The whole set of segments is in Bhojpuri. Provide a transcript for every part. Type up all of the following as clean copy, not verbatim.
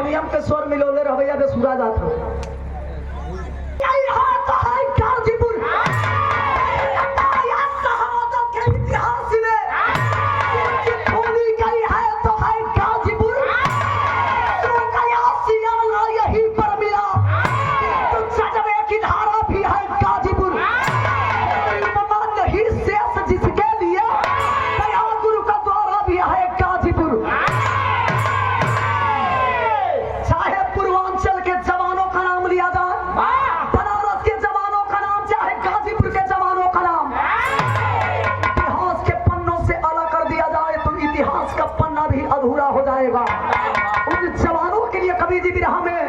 हारमोनियम के स्वर मिलोले रवैया बे सुरा जात हो गाजीपुर इतिहास में भूमि गई है तो है गाजीपुर यहीं पर मिला तो जज्बे की धारा भी है गाजीपुर नहीं शेष जिसके लिए दया गुरु का द्वारा भी है गाजीपुर। चाहे पूर्वांचल के जवानों का नाम लिया जाए, बनारस के जवानों का नाम, चाहे गाजीपुर के जवानों का नाम, इतिहास के पन्नों से अलग कर दिया जाए तो इतिहास का पन्ना भी अधूरा हो जाएगा। उन जवानों के लिए कवि जी बिरहा में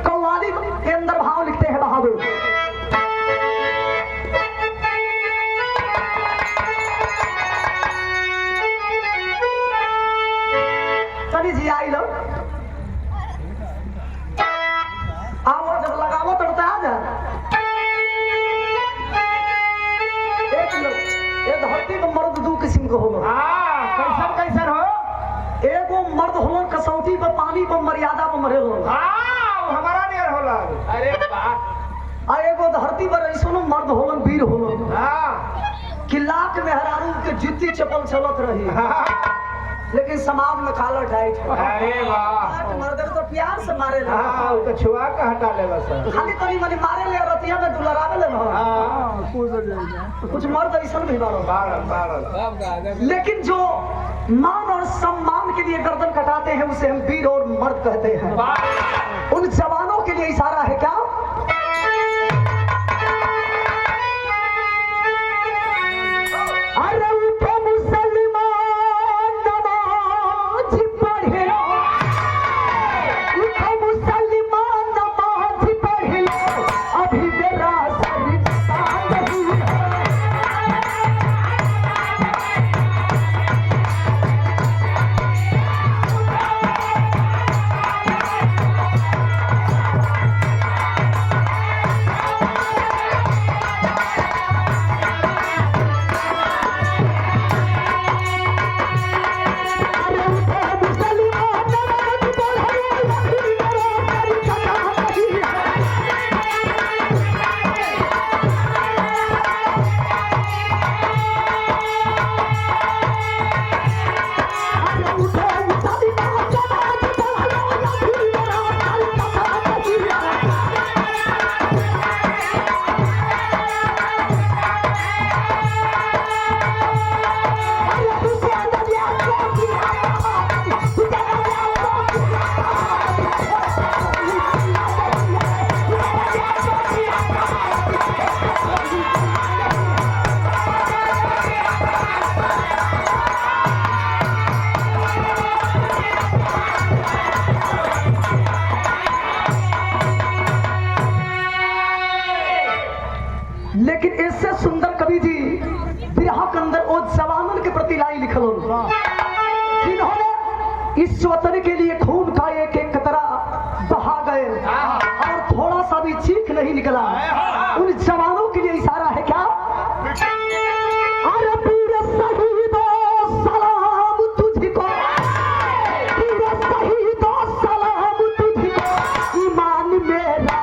कव्वाली के अंदर भाव लिखते हैं बहादुर। चली जी आई लो आओ जब लगावो तड़ता आ जा एक लो ये धरती में मर्द दो किस्म के होलो। कैसन कैसन हो? एगो मर्द होलन कसौटी पर पानी पर मर्यादा पर मरे होलन। हमारा नियर होला। अरे वाह। आ एगो धरती पर ऐसनो मर्द होलन वीर होलन कि लाख मेहरारू के जुत्ती चप्पल चलत रही लेकिन समाज में काला टाइट। अरे वाह। मर्द तो प्यार से मारे ले तो छुआ के हटा ले बस। खाली तनी मनी मारे ले रतिया में दुलरावे ले कुछ मर्द ऐसा भी बारो लेकिन जो मान और सम्मान के लिए गर्दन कटाते हैं उसे हम वीर और मर्द कहते हैं। उन जवानों के लिए इशारा है क्या? अरे उठो मुसलमान नमाज पढ़े लो, उठो मुसलमान नमाज पढ़े लो, अभी मेरा सर नहीं है। लेकिन इससे सुंदर कवि जी बिरहा के अंदर वो जवानों के प्रति लाई लिखल जिन्होंने इस वतन के लिए खून का एक एक कतरा बहा गए और थोड़ा सा भी चीख नहीं निकला। उन जवानों के लिए इशारा है क्या? अरे पूरे शहीदों सलाम तुझको, पूरे शहीदों सलाम तुझको, ईमान मेरा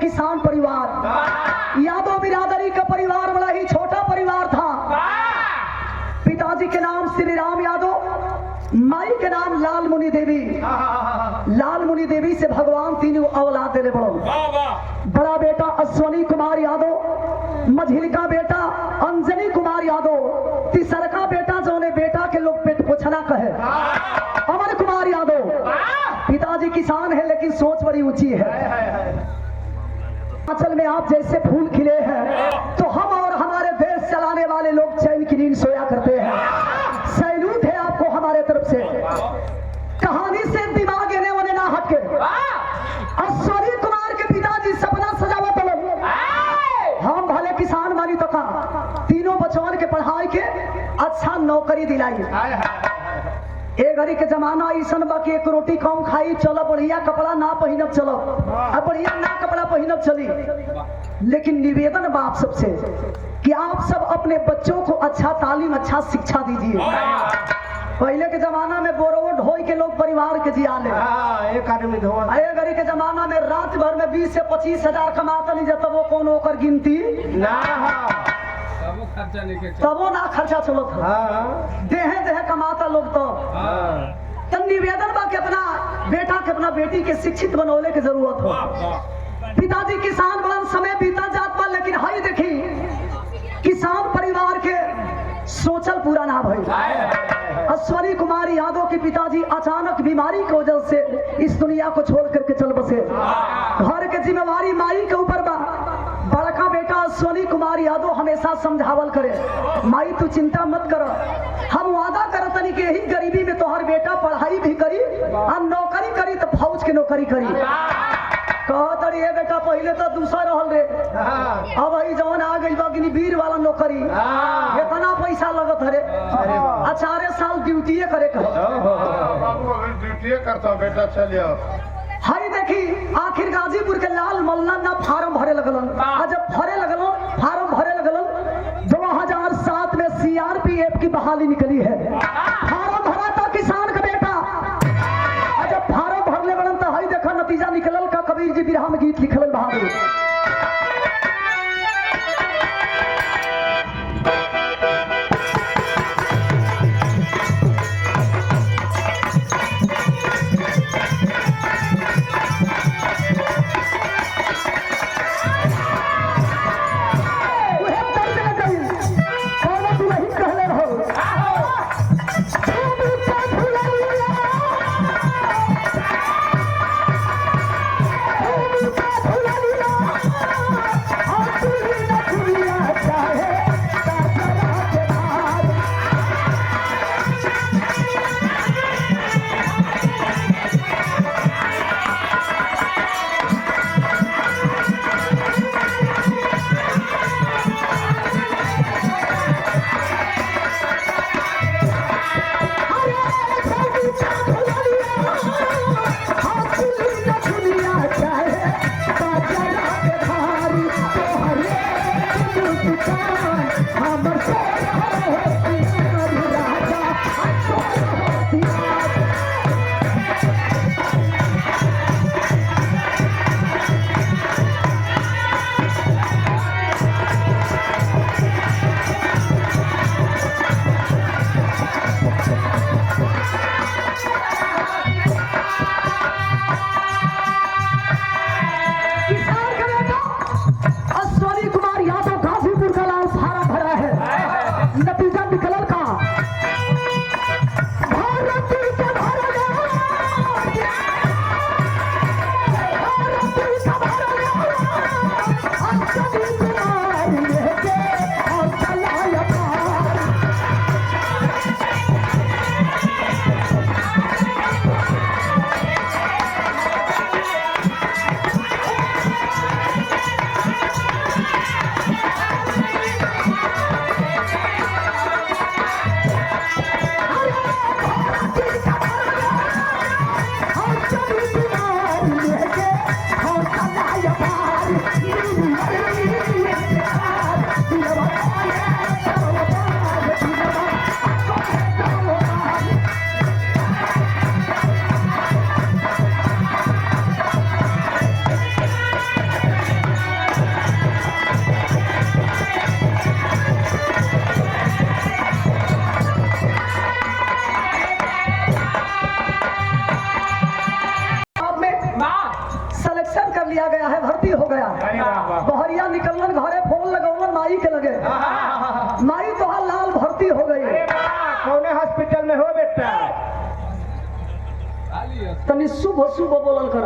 किसान परिवार। यादव बिरादरी का परिवार बड़ा ही छोटा परिवार था। पिताजी के नाम श्री राम यादव, माई के नाम लाल मुनि देवी। लाल मुनि देवी से भगवान तीनों औलाद दे बड़ो। बड़ा बेटा अश्वनी कुमार यादव, मझिलका बेटा अंजनी कुमार यादव, तीसरका बेटा जो ने बेटा के लोग पेट पोछना कहे अमर कुमार यादव। पिताजी किसान है लेकिन सोच बड़ी ऊंची है। असल में आप जैसे फूल खिले हैं तो हम और हमारे देश चलाने वाले लोग चैन की नींद सोया करते हैं। सैल्यूट है आपको हमारे तरफ से। कहानी से दिमाग एने वने ना हटके। अश्वनी कुमार के पिताजी सपना सजावत हम भले किसान वाली तो कहा तीनों बचवन के पढ़ाई के अच्छा नौकरी दिलाई। ए घड़ी के जमाना ऐसा बा कि एक रोटी कम खाई चलो, बढ़िया कपड़ा ना पहनब चलो, अब बढ़िया ना कपड़ा पहनब चली। लेकिन निवेदन बा आप सबसे कि आप सब अपने बच्चों को अच्छा तालीम, अच्छा शिक्षा दीजिए। पहले के जमाना में बोरो ढोई के लोग परिवार के जिया ले। एक आदमी धोआ। ए घड़ी के जमाना में रात भर में 20 से 25 हजार कमाता नहीं जाता, वो कौन ओकर गिनती ना तबो ना खर्चा चलो था। देहे देहे कमाता लोग तो निवेदन बा के अपना बेटा के अपना बेटी के शिक्षित बनौले की जरूरत हो। पिताजी किसान बड़ा समय बीता जात पर, लेकिन हाई देखी किसान परिवार के सोचल पूरा ना भई। अश्वनी कुमार यादव के पिताजी अचानक बीमारी की वजह से इस दुनिया को छोड़ करके चल बसे। घर के जिम्मेवारी माई के ऊपर बा। बड़का बेटा अश्वनी कुमार यादव हमेशा समझावल करे, माई तू चिंता मत कर, हम वादा करत तनी कि यही गरीबी में तोहर बेटा पढ़ाई भी करी और नौकरी करी तो फौज के नौकरी करी। कहत ये बेटा पहले तो दूसरा रहल रे, अब आई जवन आ गई बा वीर वाला नौकरी, इतना पैसा लगत हरे। 4 साल ड्यूटी करे ड्यूटी करता बेटा चलिए। हाई देखी आखिर गाजीपुर के लाल मल्ला ना फार्म भरे लगलन। जब भरे लगलन फार्म भरे लगलन 2007 में CRPF की बहाली निकली है। फार्म भरा था किसान का बेटा। जब फार्म भरले लगलन तो हाई देखा नतीजा निकलल का कबीर जी बिरहा में गीत लिखल बहादुर। चाहे भर्ती हो गया। अरे वाह वाह। बहरिया निकलन घरे फोन लगौलन माई के लगे, माई तो लाल भर्ती हो गई। अरे वाह, कौने हॉस्पिटल में हो बेटा? तनी शुभ शुभ बोलल कर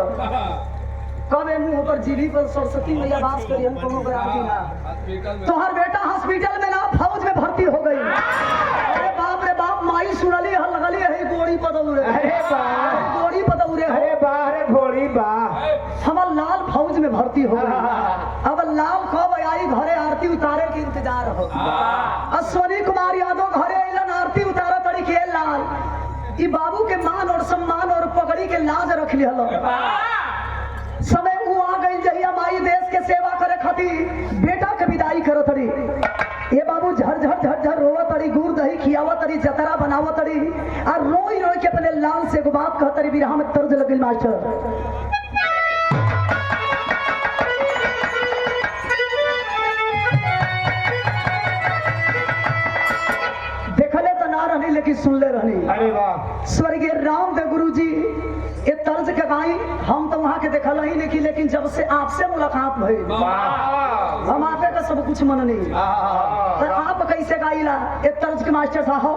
कबे मुंह पर जीरी पर सरस्वती मैया बास करी हम कोनो बराबरी ना। तोहर बेटा हॉस्पिटल में ना फौज में भर्ती हो गई। अरे बाप रे बाप, माई सुनली हल लगली है गोड़ी पदौरे। अरे वाह, गोड़ी पदौरे। अरे वाह रे घोड़ी वाह। हमर लाल फौज में भर्ती हो गई। अब लाल कब आई घरे आरती उतारे के इंतजार हो। अश्वनी कुमार यादव घरे अइलन आरती उतारा तड़ी के लाल ई बाबू के मान और सम्मान और पगड़ी के लाज रख लिहल। समय वो आ गई जहिया माई देश के सेवा करे खातिर बेटा के विदाई करत तड़ी। ये बाबू झरझर झरझर रोवा तड़ी, गुड़ दही खियावा तड़ी, जतरा बनावा तड़ी और रोई रोई के अपने लाल से एगो बात कहतरी। बिरहा में तर्ज लगिल मास्टर। देखले तो ना रहनी लेकिन सुनले रहनी। अरे वाह। स्वर्गीय रामदेव गुरु जी ये तर्ज के गाई हम तो वहां के देखल ही लेकिन जब से आपसे मुलाकात भई हम आपे का सब कुछ मननी। तो आप कैसे गाइला ये तर्ज के मास्टर साहब?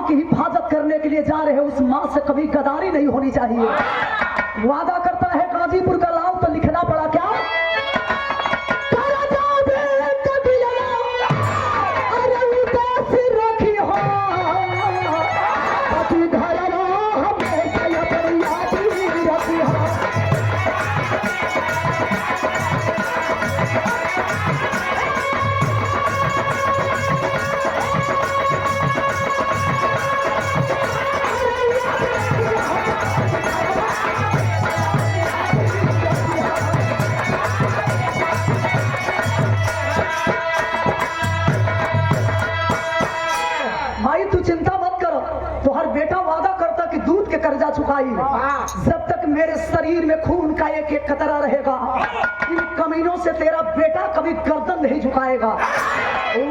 हिफाजत करने के लिए जा रहे हैं उस माँ से कभी गदारी नहीं होनी चाहिए। वादा करता है गाजीपुर का लाल तो लिखना पड़ा क्या? चुकाई जब तक मेरे शरीर में खून का एक एक कतरा रहेगा इन कमीनों से तेरा बेटा कभी गर्दन नहीं झुकाएगा।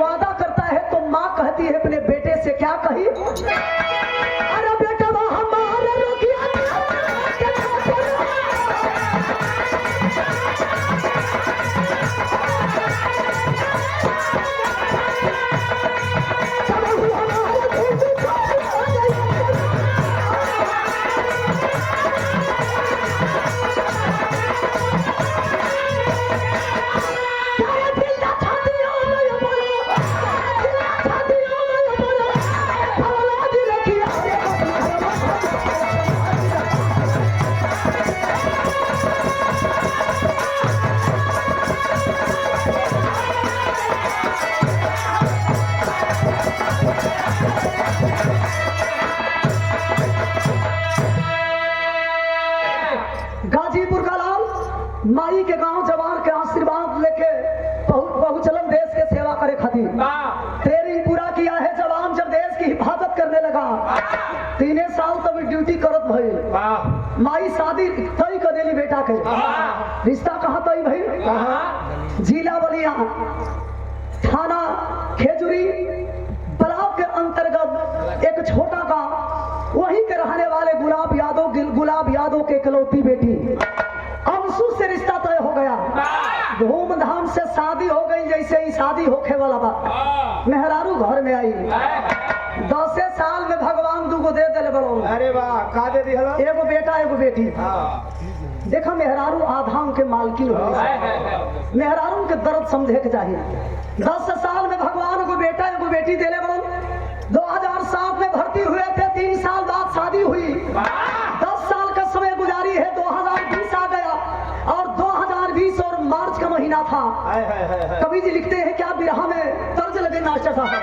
वादा करता है तो माँ कहती है अपने बेटे से क्या कही? अरे बेटा हमारे गाजीपुर का लाल माई के गांव जवान के आशीर्वाद लेके पहुंचलन देश के सेवा करे खातिर। ट्रेनिंग पूरा किया है जवान जब देश की हिफाजत करने लगा 3 साल तक ड्यूटी करत भई। माई शादी तय कर देली बेटा के। रिश्ता कहाँ तय भई? जिला बलिया थाना खेजूरी ब्लॉक के अंतर्गत एक छोटा गांव वहीं के रहने वाले गुलाब यादव के इकलौती बेटी अंशु से रिश्ता तय हो गया। धूमधाम से शादी हो गई जैसे ही शादी होखे वाला बा। मेहरारू घर में आई 10 साल में भगवान दूगो दे दिले बड़ो। अरे वाह, का दे दी हलो? एगो बेटा एगो बेटी। देखा मेहरारू आधाम के मालकिन हो, मेहरारू के दर्द समझे के चाहिए। 10 साल में भगवान को बेटा एगो बेटी देले बड़न, 2007 में भर्ती हुए थे, 3 साल बाद शादी हुई, 10 साल का समय गुजारी है, 2020 आ गया और 2020 और मार्च का महीना था। कवि जी लिखते हैं क्या बिरहा में तर्ज लगे नाश्ता साहब।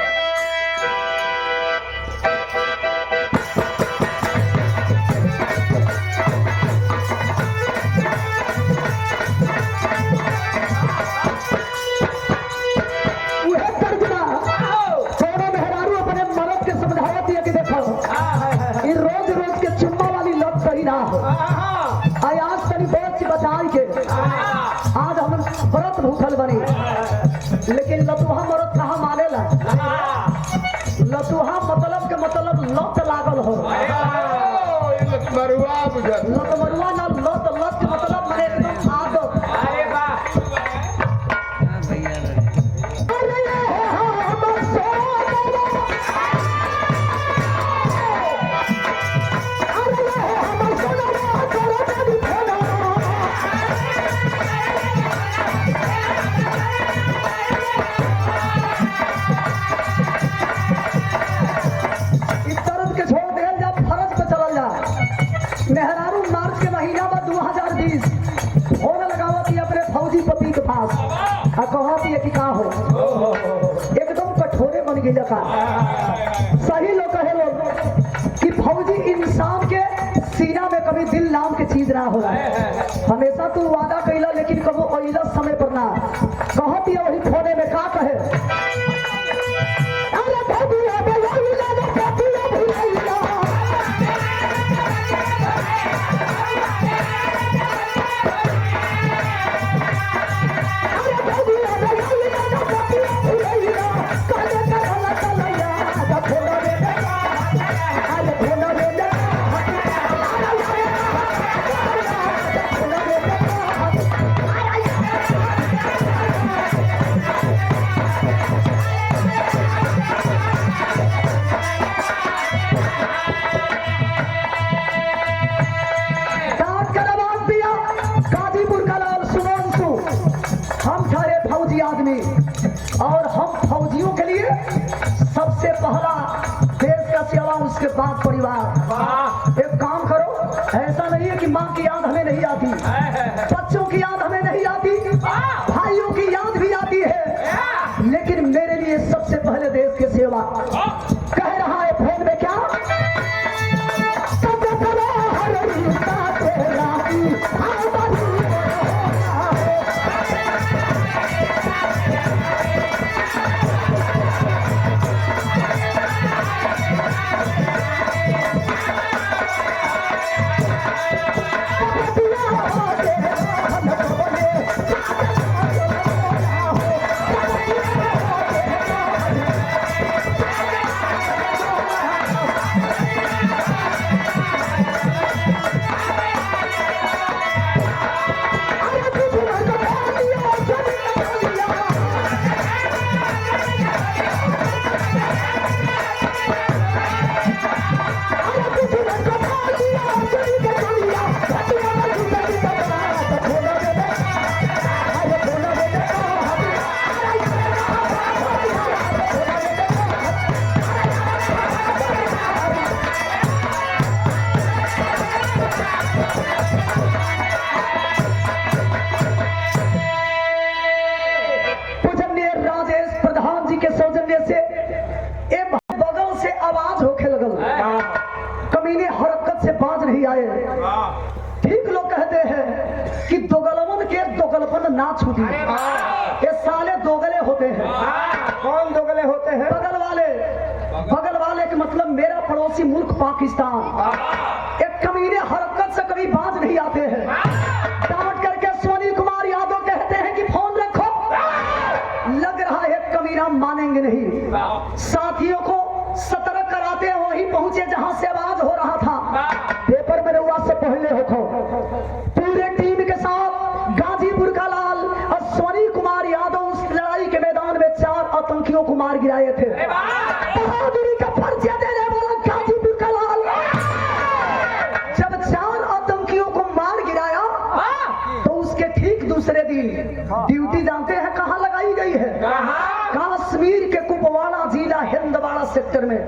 आज हम व्रत भूखल बनी, लेकिन लतुहा मरद कहाँ मानेला। लतुहा मतलब के मतलब लत लागल हो, लतमरुआ ना लत, लत के मतलब माने एकदम आदत। मेहरारू मार्च के महीना में 2020 होने लगावती अपने फौजी पति के पास और कहती है कि कहाँ हो, एकदम कठोरे बन गई लगा। सही लोग कहे लोग कि फौजी इंसान के सीना में कभी दिल नाम के चीज ना होला, हमेशा तू वादा कैला लेकिन कबो अइला समय पर ना। कहती है वही फोने में का कहे, और हम फौजियों के लिए सबसे पहला देश का सेवा, उसके बाद परिवार। एक काम करो, ऐसा नहीं है कि माँ की याद हमें नहीं आती, बच्चों की याद हमें नहीं आती, भाइयों की याद भी आती है, लेकिन मेरे लिए सबसे पहले देश की सेवा। कह रहा है फोन में क्या, ठीक लोग कहते हैं कि दोगलवन के दोगलपन ना छूटी। ये साले दोगले होते हैं। कौन दोगले होते हैं? बगल वाले के मतलब मेरा पड़ोसी मुल्क पाकिस्तान। एक कमीने हरकत से कभी बाज नहीं आते हैं। डांट करके सोनी कुमार यादव कहते हैं कि फोन रखो, लग रहा है कमीना मानेंगे नहीं। साथियों को सतर्क कराते वही पहुंचे जहां से आवाज हो रहा था। पेपर में रउआ से पहले हो पूरे टीम के साथ गाजीपुर का लाल और सोनी कुमार यादव उस लड़ाई के मैदान में 4 आतंकियों को मार गिराए थे। बहादुरी का परिचय देने वाला गाजीपुर का लाल जब 4 आतंकियों को मार गिराया जानते हैं कहाँ लगाई गई है? कहाँ? कश्मीर के कुपवाड़ा जिला हिंदवाड़ा सेक्टर में,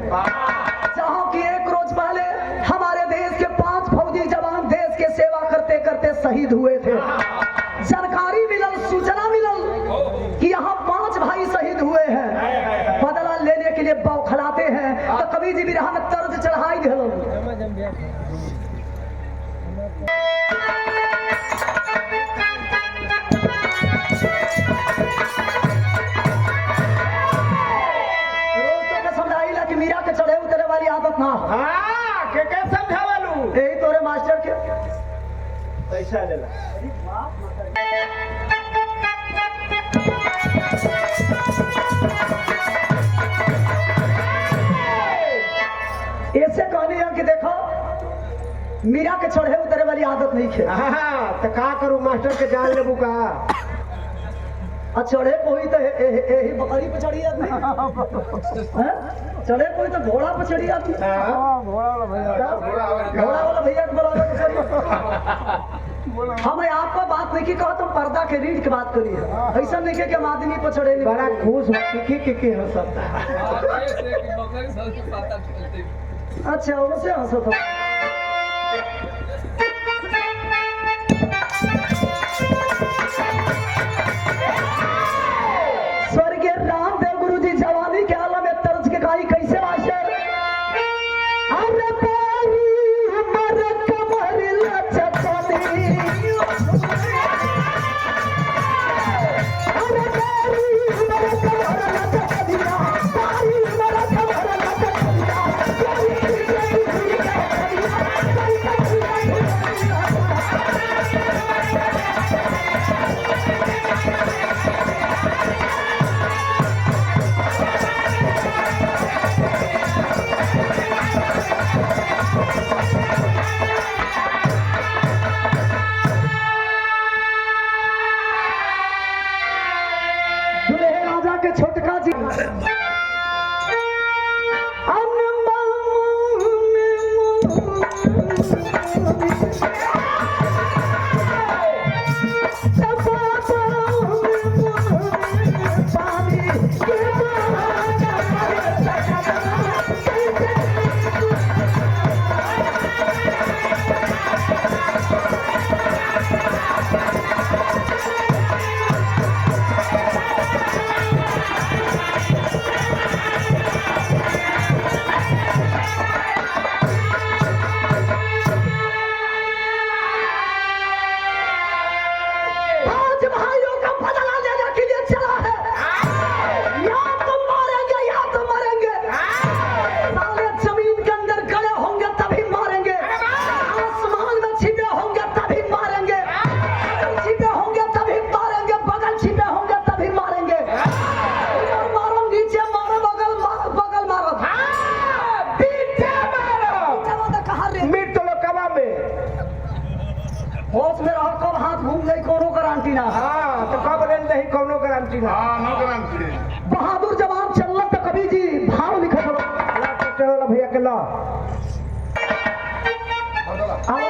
जहाँ की एक रोज पहले हमारे देश के 5 फौजी जवान देश के सेवा करते करते शहीद हुए थे। जानकारी मिलल, सूचना मिलल कि यहाँ 5 भाई शहीद हुए हैं। बदला लेने के लिए बौखलाते हैं तो कवि जी बिरहा में तर्ज चढ़ाई दिल। मीरा के चढ़े उतरे वाली आदत ना। हाँ, के समझावलू? यही तोरे मास्टर के पैसा लेला। ऐसे कहनी है कि देखो मीरा के चढ़े उतरे वाली आदत नहीं खे। हाँ, तो का करूं मास्टर के जान लेबू का? चढ़े कोई तो यही बकरी पे चढ़ी आदमी, चढ़े कोई तो घोड़ा पे चढ़ी आदमी। घोड़ा वाला भैया को हमें आपको बात नहीं की कहो, तुम पर्दा के रीढ़ की बात करिए। ऐसा नहीं कि हम आदमी पे चढ़े नहीं। बड़ा खुश की हो सकता है। अच्छा उसे हंसो तो स्वर्गीय रामदेव गुरु जी जवानी के आलम में तर्ज के गाई कैसे वाशर। अरे बारी मर कमर लचकनी, अरे बारी मर कमर लचकनिया, बारी मर कमर लचकनिया, छोटका जी होश में रहो, कब हाथ घूम जाए कोनो गारंटी ना। हाँ, तो कब रेल नहीं कोनो गारंटी ना। नो गारंटी। बहादुर जवान चलत तो कभी जी भाव लिखत हो। चलो भैया के ला। आओ।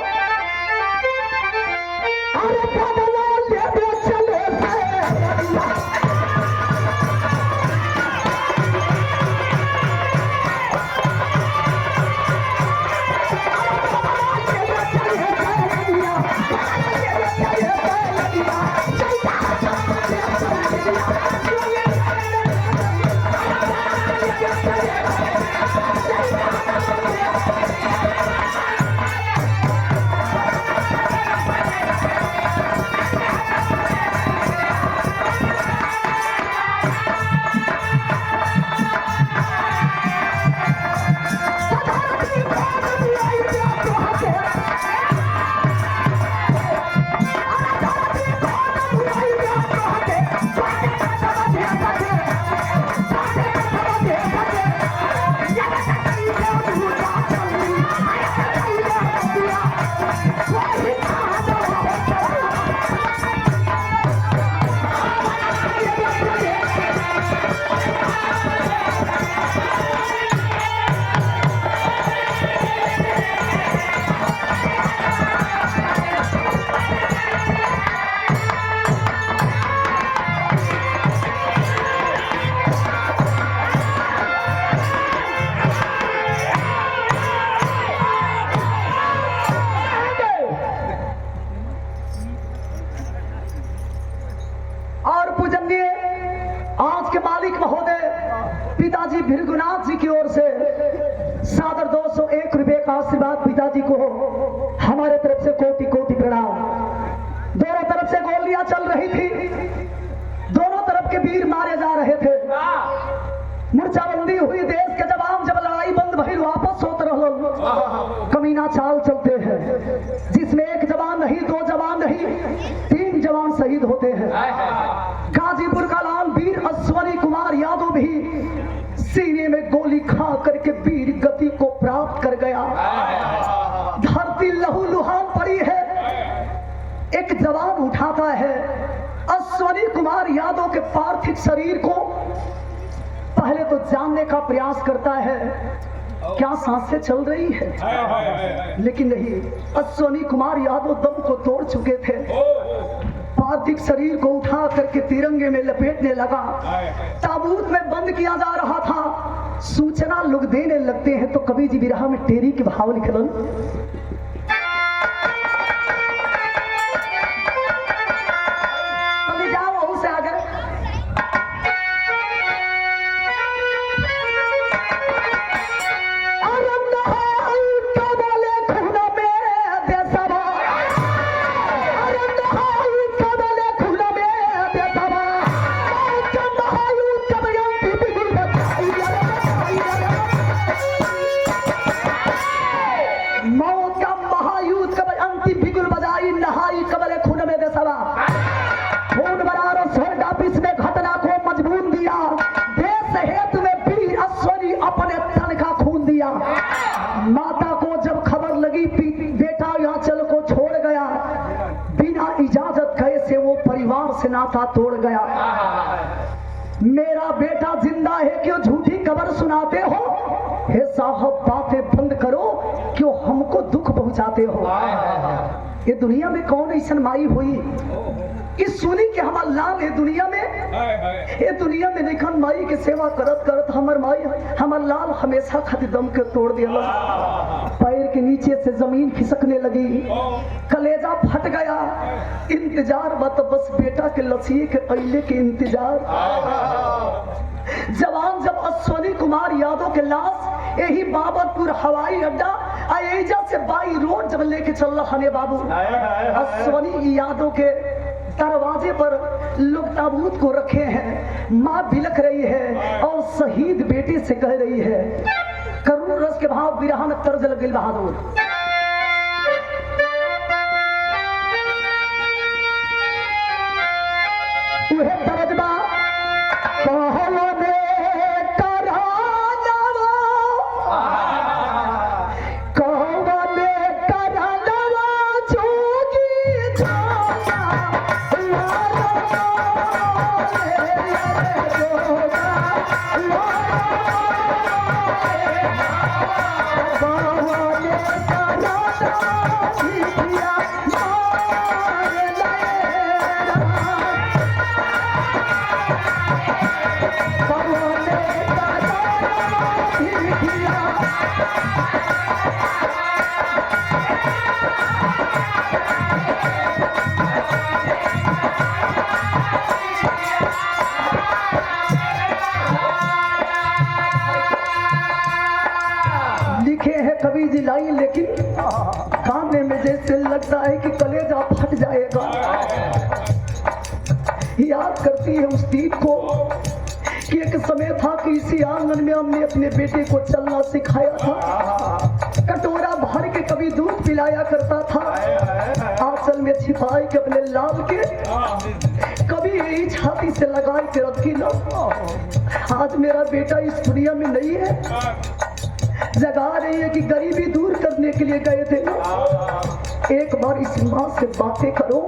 अरे बदला ले दे चले से के मालिक महोदय पिताजी भृगुनाथ जी की ओर से सादर 201 रुपए का आशीर्वाद पिताजी को हमारे तरफ से कोटि कोटि प्रणाम। दोनों तरफ से गोलियां चल रही थी, दोनों तरफ के वीर मारे जा रहे थे। मूर्छाबंदी हुई देश के जवान, जब लड़ाई बंद भई वापस होते रहो। कमीना चाल चलते हैं जिसमें एक जवान नहीं, दो जवान नहीं, 3 जवान शहीद होते हैं। गाजीपुर का लाल वीर अश्वनी कुमार यादव भी सीने में गोली खा करके वीर गति को प्राप्त कर गया। धरती लहूलुहान पड़ी है। एक जवान उठाता है अश्वनी कुमार यादव के पार्थिव शरीर को, पहले तो जानने का प्रयास करता है क्या सांसें चल रही है, लेकिन नहीं, अश्वनी कुमार यादव दम को तोड़ चुके थे। पार्थिव शरीर को उठा करके तिरंगे में लपेटने लगा। ताबूत में बंद किया जा रहा था। सूचना लोग देने लगते हैं तो कवि जी विरह में टेरी के भाव लिखलन। माता को जब खबर लगी बेटा आंचल को छोड़ गया, बिना इजाजत गए से वो परिवार से नाता तोड़ गया। मेरा बेटा जिंदा है, क्यों झूठी खबर सुनाते हो? हे साहब बातें बंद करो, क्यों हमको दुख पहुंचाते हो? ये दुनिया में कौन ऐसा माई हुई कि सुनी कि हमार लाल है दुनिया में, ये दुनिया में देखन माई के सेवा करत करत हमर माई हमर लाल हमेशा खातिर दम के तोड़ दिया। पैर के नीचे से जमीन खिसकने लगी, कलेजा फट गया। इंतजार बत बस बेटा के लसीए के अइले के इंतजार। जवान जब अश्वनी कुमार यादव के लाश यही बाबतपुर हवाई अड्डा एजा से बाई रोड जब लेके चल रहा है बाबू, अश्वनी यादव के दरवाजे पर लोग ताबूत को रखे हैं। माँ बिलख रही है और शहीद बेटे से कह रही है, करुण रस के भाव विरह में तर्ज लग गई बहादुर। कवि जी लाई, लेकिन कानने में जैसे लगता है कि कलेजा फट जाएगा। याद करती है उस दीप को कि एक समय था कि इसी आंगन में हमने अपने बेटे को चलना सिखाया था। कटोरा भर के कभी दूध पिलाया करता था, आंचल में छिपाए के अपने लाल के, कभी यही छाती से लगाए के रखी ना। आज मेरा बेटा इस दुनिया में नहीं है, जगा रही है कि गरीबी दूर करने के लिए गए थे। एक बार इस माँ से बातें करो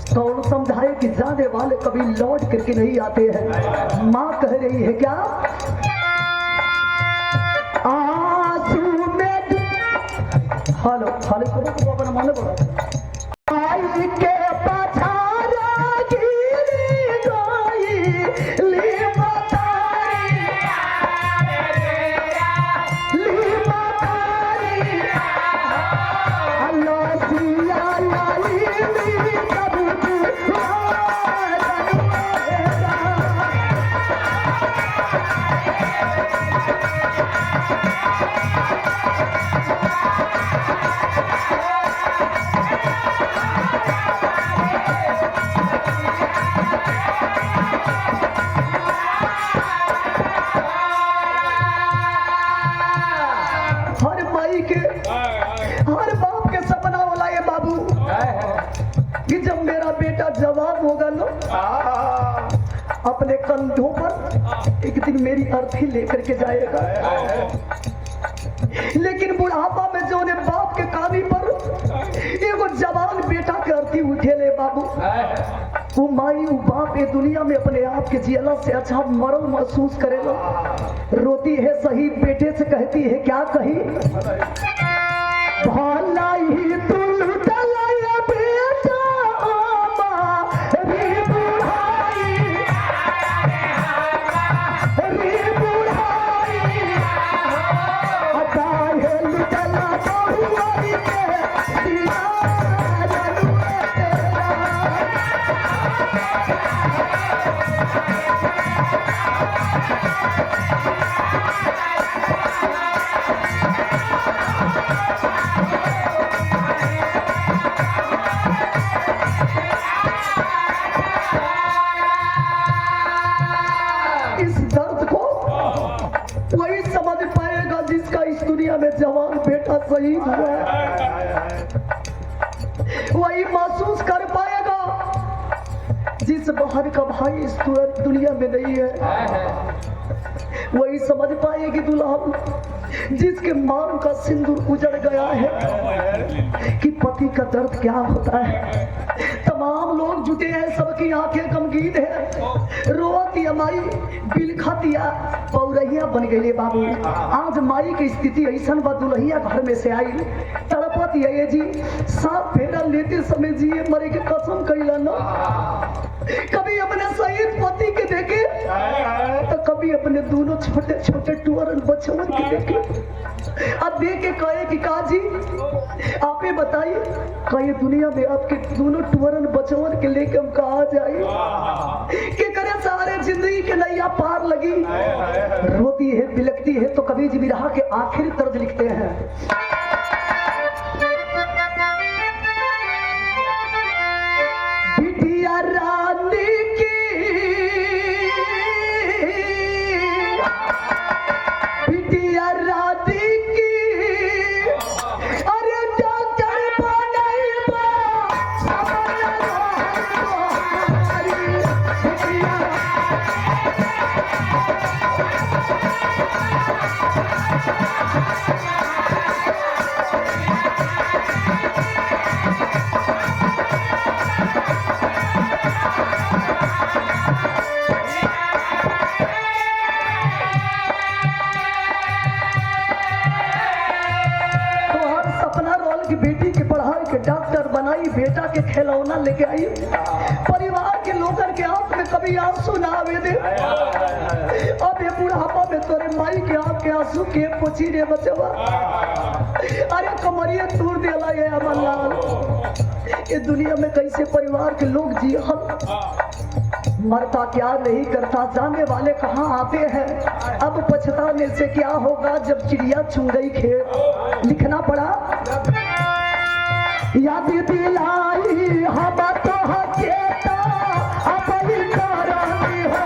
तो समझाए कि जाने वाले कभी लौट करके नहीं आते हैं। माँ कह रही है क्या, आंसू में हेलो खाली करो तो अपना माने बोला आई के अपने कंधों पर एक दिन मेरी अर्थी लेकर के जाएगा। लेकिन बुढ़ापा में जो ने बाप के कानी पर एगो जवान बेटा के अर्थी उठे ले बाबू, वो माई वो बाप ये दुनिया में अपने आप के जियला से अच्छा मरल महसूस करेगा। रोती है शहीद बेटे से, कहती है क्या कही, भला ही तू लुटला बेटा रे बुढ़ाई, रे बुढ़ाई, अता है लुटला बहुआई के दिया जनुए तेरा। इस दर्द को वही समझ पाएगा जिसका इस दुनिया में जवान बेटा शहीद हुआ है, वही महसूस कर पाएगा जिस बहन का भाई इस दुनिया में नहीं है, वही समझ पाएगी दुल्हन जिसके मांग का सिंदूर उजड़ गया है कि पति का दर्द क्या होता है। तमाम लोग जुटे हैं, सबकी आंखें गमगीन है, रोतिया माई बिलखतिया पौरहिया बन गई बाबू। आज माई की स्थिति ऐसा बा, दुल्हिया घर में से आई तड़पत ये जी सांप फेरा लेते समय जिए मरे के कसम कैला न, कभी अपने शहीद पति के देखे तो कभी अपने दोनों छोटे छोटे टुअरन बचवन के देखे। अब देख के कहे कि काजी आप ही बताइए, कहे दुनिया में आपके दोनों टुअरन बचवन के लेके हम कहा जाए कि करे सारे जिंदगी के नैया पार लगी। रोती है बिलकती है तो कभी जी बिरहा के आखिरी तर्ज लिखते हैं, बिटिया रानी की, बिटिया रानी की, अरे डॉक्टर बनैबा समर हमारी बिटिया। बेटी के पढ़ाई के डॉक्टर बनाई, बेटा के खिलौना लेके आई, परिवार के लोगन के आंख में कभी आंसू ना आवे दे। अब ये बुढ़ापा में तोरे माई के आंख के आंसू के पोछी रे बचवा, अरे कमरिया तोड़ देला ये अमरलाल। ये दुनिया में कैसे परिवार के लोग जी हम मरता क्या नहीं करता, जाने वाले कहाँ आते हैं। अब पछताने से क्या होगा जब चिड़िया चुन गई खेत। लिखना पड़ा, याद दिलाई हम तो हकेता अपनी करानी हो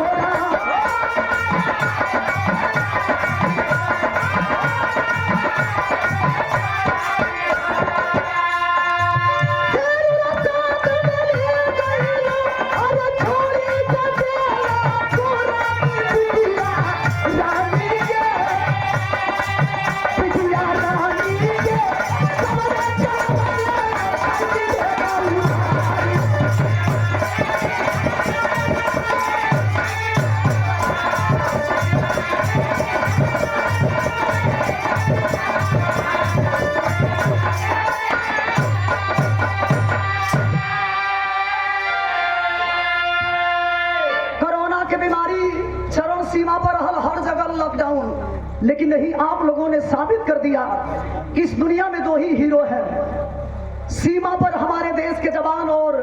सीमा पर हर जगह लॉकडाउन, लेकिन नहीं, आप लोगों ने साबित कर दिया कि इस दुनिया में दो ही हीरो हैं, सीमा पर हमारे देश के जवान और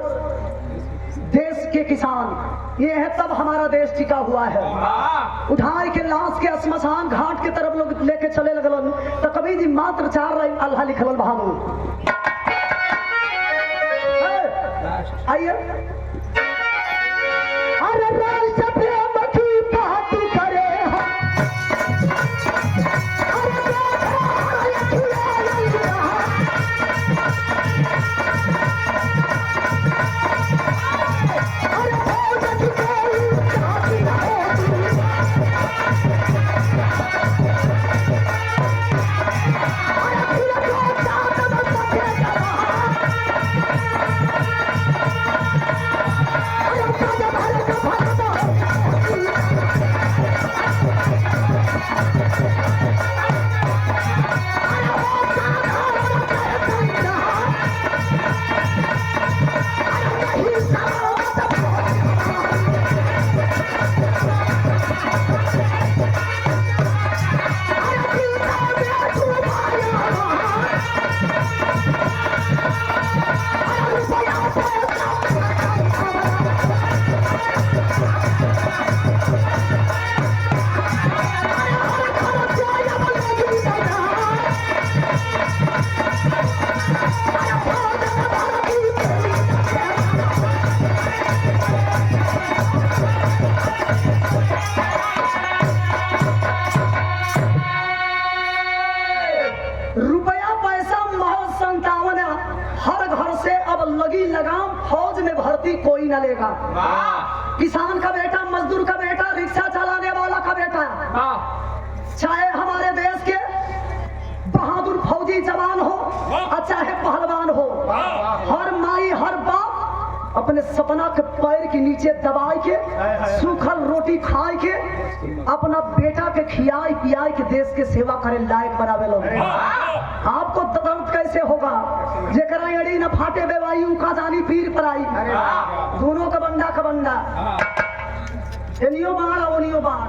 देश के किसान। ये है तब हमारा देश टिका हुआ है। उठाए के लाश के श्मशान घाट के तरफ लोग लेके चले लगलन तो कभी जी मात्र 4 लाइन अल्लाह लिखल भागो। आइए, अरे राष्ट्र प्रेम की बात करे हम, अरे भर्ती कोई न लेगा। किसान का बेटा, मजदूर का बेटा, रिक्शा चलाने वाला का बेटा, चाहे हमारे देश के बहादुर फौजी जवान हो और चाहे पहलवान हो, हर माई हर बाप अपने सपना के पैर के नीचे दबाए के सूखल रोटी खाए के अपना बेटा के खियाई पियाई के देश के सेवा करे लायक बनावे लोग। आपको दर्द कैसे होगा जेकरा अड़ी न फाटे बेवायु का जानी पीर पर आई, दोनों का बंडा एनियो बाढ़ ओनियो बाढ़,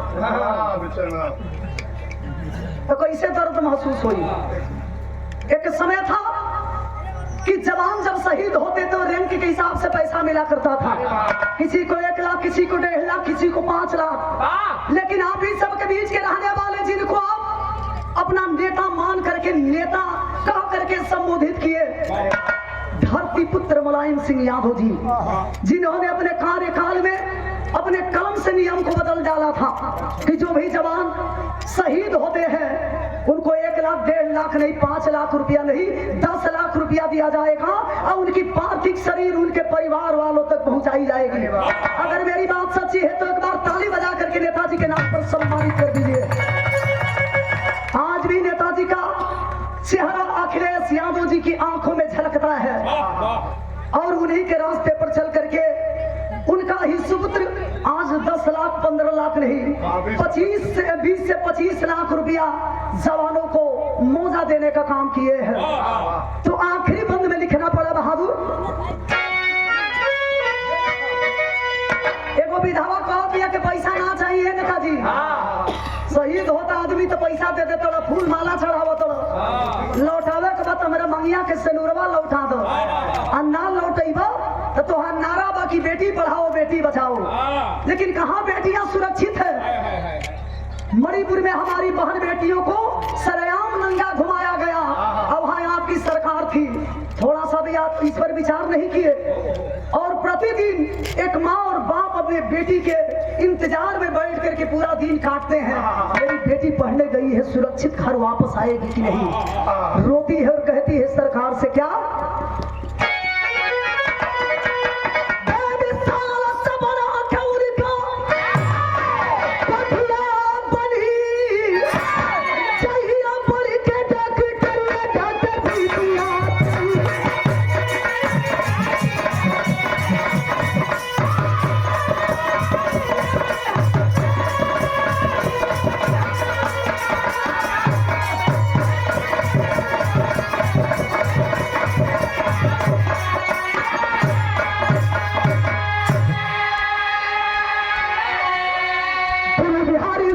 तो कैसे दर्द महसूस हुई। एक समय था कि जवान जब शहीद होते तो रैंक के हिसाब से पैसा मिला करता था, किसी को 1 लाख, किसी को 1.5 लाख, किसी को 5 लाख। लेकिन आप ही सबके बीच के रहने वाले जिनको आप अपना नेता मान करके, नेता कह करके संबोधित किए, धरती पुत्र मुलायम सिंह यादव जी, जिन्होंने अपने कार्यकाल में अपने कलम से नियम को बदल डाला था कि जो भी जवान शहीद होते हैं उनको 1 लाख, 1.5 लाख नहीं, 5 लाख रुपया नहीं, 10 लाख रुपया दिया जाएगा और उनकी पार्थिव शरीर उनके परिवार वालों तक पहुंचाई जाएगी। अगर मेरी बात सच्ची है तो एक बार ताली बजा करके नेताजी के नाम पर सम्मानित कर दीजिए। आज भी नेताजी का चेहरा अखिलेश यादव जी की आंखों में झलकता है और उन्हीं के रास्ते पर चल करके उनका ही सुपुत्र आज 10 लाख 15 लाख नहीं, 20 से 25 लाख रुपया जवानों को मोजा देने का काम किए हैं। तो आखिरी बंद में लिखना पड़ा बहादुर, एगो विधवा कह दिया कि पैसा ना चाहिए नेताजी, शहीद होता आदमी तो पैसा दे देता, फूल माला चढ़ावा तो लौटावे के बाद मेरा मंगिया के सेनुरवा लौटा दो, और ना लौटेबा तो तोहार नारा बाकी बेटी पढ़ाओ बेटी बचाओ। लेकिन कहाँ बेटियां सुरक्षित है। मणिपुर में हमारी बहन बेटियों को सरेआम नंगा घुमाया गया, अब वहां आपकी सरकार थी, थोड़ा सा भी आप इस पर विचार नहीं किए। और प्रतिदिन एक माँ और बाप अपने बेटी के इंतजार में बैठ करके पूरा दिन काटते हैं, मेरी बेटी पढ़ने गई है, सुरक्षित घर वापस आएगी कि नहीं। रोती है और कहती है सरकार से क्या, बिहारी